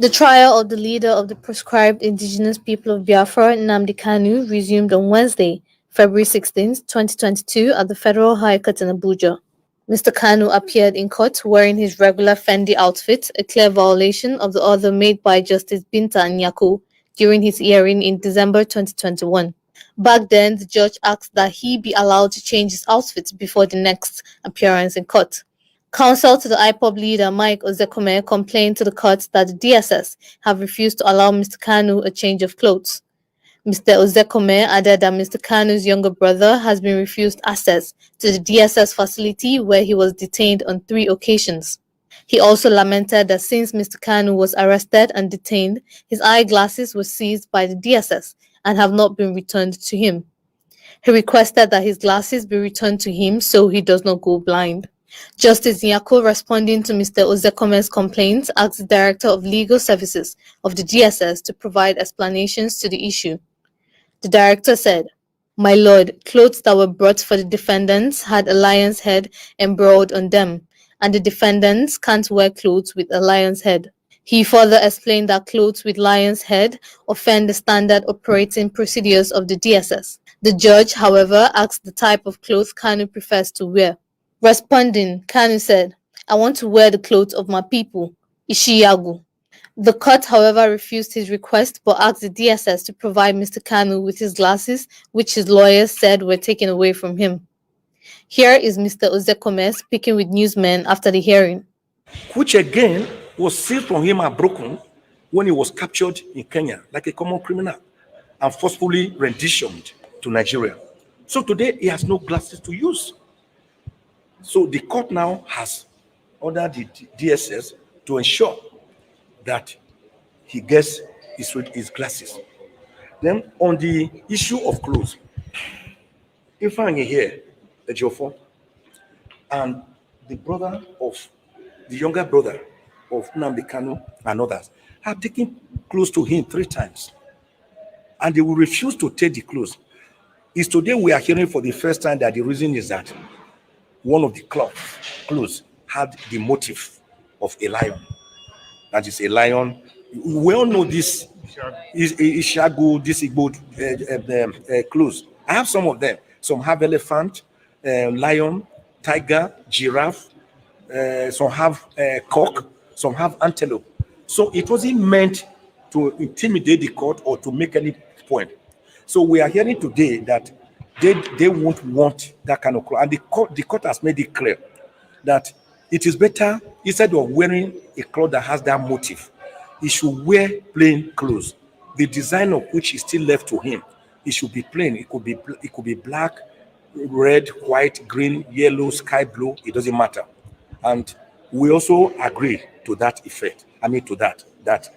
The trial of the leader of the proscribed indigenous people of Biafra, Nnamdi Kanu, resumed on Wednesday, February 16, 2022, at the Federal High Court in Abuja. Mr. Kanu appeared in court wearing his regular Fendi outfit, a clear violation of the order made by Justice Binta Nyako during his hearing in December 2021. Back then, the judge asked that he be allowed to change his outfit before the next appearance in court. Counsel to the IPOB leader Mike Ozekome complained to the court that the DSS have refused to allow Mr. Kanu a change of clothes. Mr. Ozekome added that Mr. Kanu's younger brother has been refused access to the DSS facility where he was detained on 3 occasions. He also lamented that since Mr. Kanu was arrested and detained, his eyeglasses were seized by the DSS and have not been returned to him. He requested that his glasses be returned to him so he does not go blind. Justice Nyako, responding to Mr. Ozekome's complaint, asked the Director of Legal Services of the DSS to provide explanations to the issue. The director said, "My lord, clothes that were brought for the defendants had a lion's head embroidered on them, and the defendants can't wear clothes with a lion's head." He further explained that clothes with lion's head offend the standard operating procedures of the DSS. The judge, however, asked the type of clothes Kanu prefers to wear. Responding, Kanu said, "I want to wear the clothes of my people, Ishiyagu." The court, however, refused his request but asked the DSS to provide Mr. Kanu with his glasses, which his lawyers said were taken away from him. Here is Mr. Ozekome speaking with newsmen after the hearing. Which again was seized from him and broken when he was captured in Kenya like a common criminal and forcefully renditioned to Nigeria. So today he has no glasses to use. So the court now has ordered the DSS to ensure that he gets his glasses. Then on the issue of clothes, if I'm here, the Jofo, and the younger brother of Nnamdi Kanu and others have taken clothes to him 3 times, and they will refuse to take the clothes. Is today we are hearing for the first time that the reason is that one of the clothes had the motif of a lion. That is a lion. We all know this is Ishagu, this Igbo clothes. I have some of them. Some have elephant, lion, tiger, giraffe. Some have cock. Some have antelope. So it wasn't meant to intimidate the court or to make any point. So we are hearing today that they won't want that kind of clothes. And the court has made it clear that it is better, instead of wearing a cloth that has that motif, he should wear plain clothes. The design of which is still left to him, it should be plain. It could be black, red, white, green, yellow, sky blue. It doesn't matter. And we also agree to that effect. That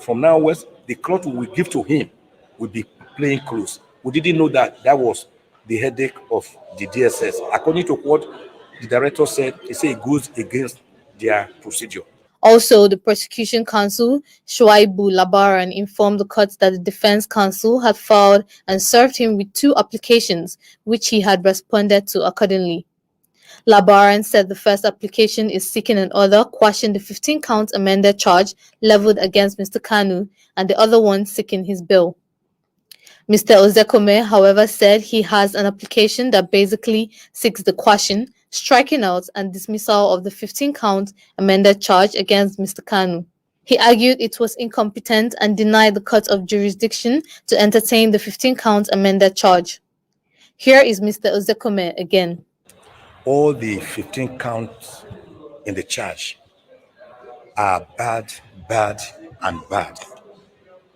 from now onwards, the cloth we give to him will be plain clothes. We didn't know that was the headache of the DSS. According to what the director said, he said it goes against their procedure. Also, the prosecution counsel, Shuaibu Labaran, informed the court that the defense counsel had filed and served him with 2 applications, which he had responded to accordingly. Labaran said the first application is seeking an order quashing the 15-count amended charge leveled against Mr. Kanu, and the other one seeking his bail. Mr. Ozekome, however, said he has an application that basically seeks the quashing, striking out, and dismissal of the 15-count amended charge against Mr. Kanu. He argued it was incompetent and denied the court of jurisdiction to entertain the 15-count amended charge. Here is Mr. Ozekome again. All the 15 counts in the charge are bad, and bad.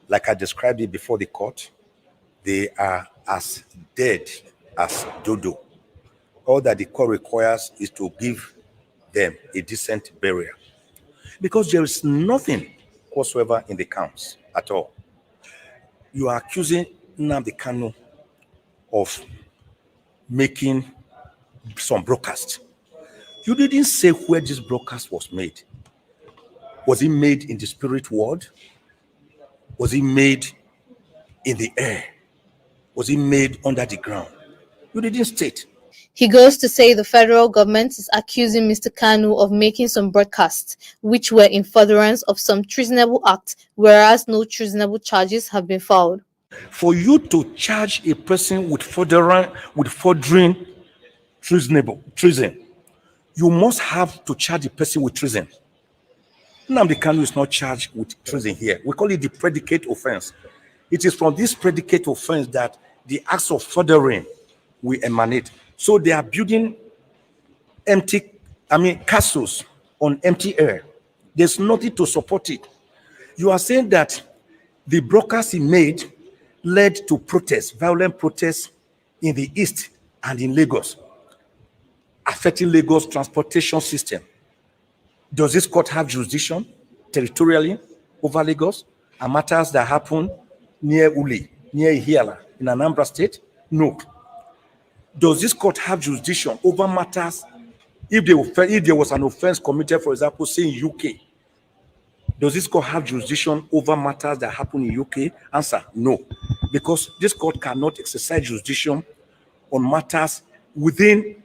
Like I described it before the court, they are as dead as dodo. All that the court requires is to give them a decent burial, because there is nothing whatsoever in the counts at all. You are accusing Nnamdi Kanu of making some broadcast. You didn't say where this broadcast was made. Was it made in the spirit world? Was it made in the air? Was it made under the ground? You didn't state. He goes to say the federal government is accusing Mr. Kanu of making some broadcasts which were in furtherance of some treasonable act, whereas no treasonable charges have been filed. For you to charge a person with furthering treason, you must have to charge the person with treason. Nnamdi Kanu is not charged with treason here. We call it the predicate offense. It is from this predicate offense that the acts of furthering will emanate. So they are building castles on empty air. There's nothing to support it. You are saying that the broadcast he made led to protests, violent protests in the East and in Lagos, affecting Lagos transportation system. Does this court have jurisdiction territorially over Lagos and matters that happen near Uli, near Ihiala in Anambra State? No. Does this court have jurisdiction over matters if there was an offense committed, for example, say in UK? Does this court have jurisdiction over matters that happen in UK? Answer, no. Because this court cannot exercise jurisdiction on matters within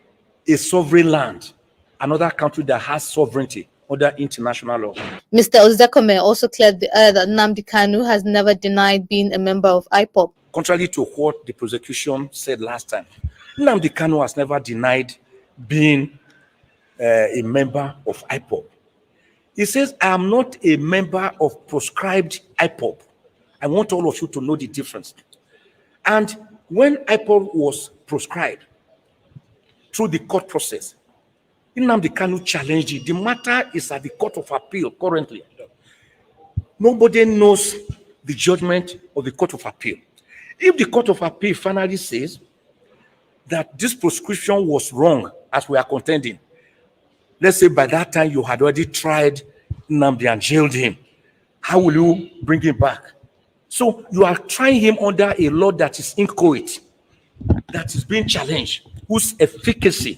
a sovereign land, another country that has sovereignty under international law. Mr. Ozekome also cleared the air that Nnamdi Kanu has never denied being a member of IPOB. Contrary to what the prosecution said last time, Nnamdi Kanu has never denied being a member of IPOB. He says, I am not a member of proscribed IPOB. I want all of you to know the difference. And when IPOB was proscribed through the court process, Nnamdi Kanu challenged it. The matter is at the Court of Appeal currently. Nobody knows the judgment of the Court of Appeal. If the Court of Appeal finally says that this proscription was wrong, as we are contending, let's say by that time you had already tried Nnamdi and jailed him, how will you bring him back? So you are trying him under a law that is inchoate, that is being challenged, whose efficacy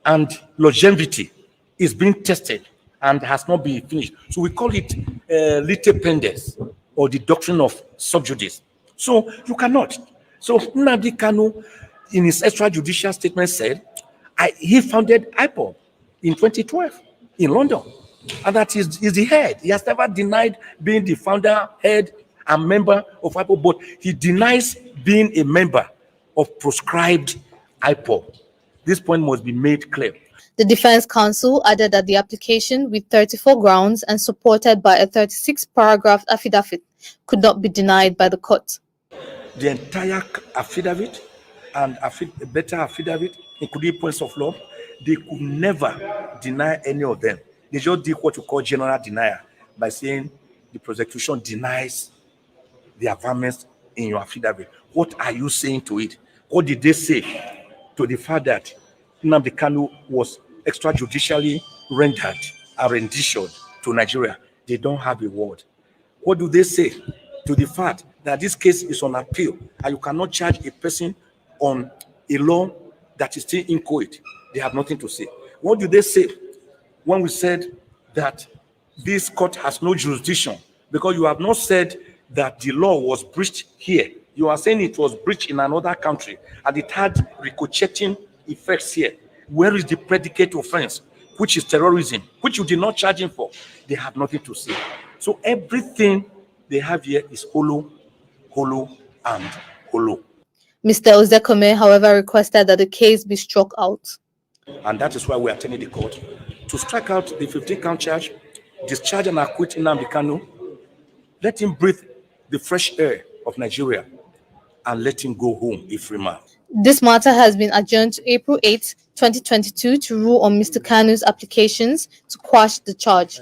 and longevity is being tested and has not been finished. So we call it lite pendes, or the doctrine of sub judice. So you cannot. So Nnamdi Kanu, in his extrajudicial statement, said he founded IPOB in 2012 in London, and that is the head. He has never denied being the founder, head, and member of IPOB, but he denies being a member of proscribed IPOB. This point must be made clear. The defense counsel added that the application, with 34 grounds and supported by a 36-paragraph affidavit, could not be denied by the court. The entire affidavit and a better affidavit, including points of law, they could never deny any of them. They just did what you call general denial by saying the prosecution denies the affirmance in your affidavit. What are you saying to it? What did they say to the fact that Nnamdi Kanu was extrajudicially rendered a rendition to Nigeria? They don't have a word. What do they say to the fact that this case is on appeal and you cannot charge a person on a law that is still inchoate? They have nothing to say. What do they say when we said that this court has no jurisdiction? Because you have not said that the law was breached here. You are saying it was breached in another country and it had ricocheting effects here. Where is the predicate offense, which is terrorism, which you did not charge him for? They have nothing to say. So everything they have here is hollow, and hollow. Mr. Ozekome, however, requested that the case be struck out. And that is why we are telling the court to strike out the 15-count charge, discharge and acquit Nnamdi Kanu, let him breathe the fresh air of Nigeria, and let him go home a free man. This matter has been adjourned to April 8, 2022 to rule on Mr. Kanu's applications to quash the charge.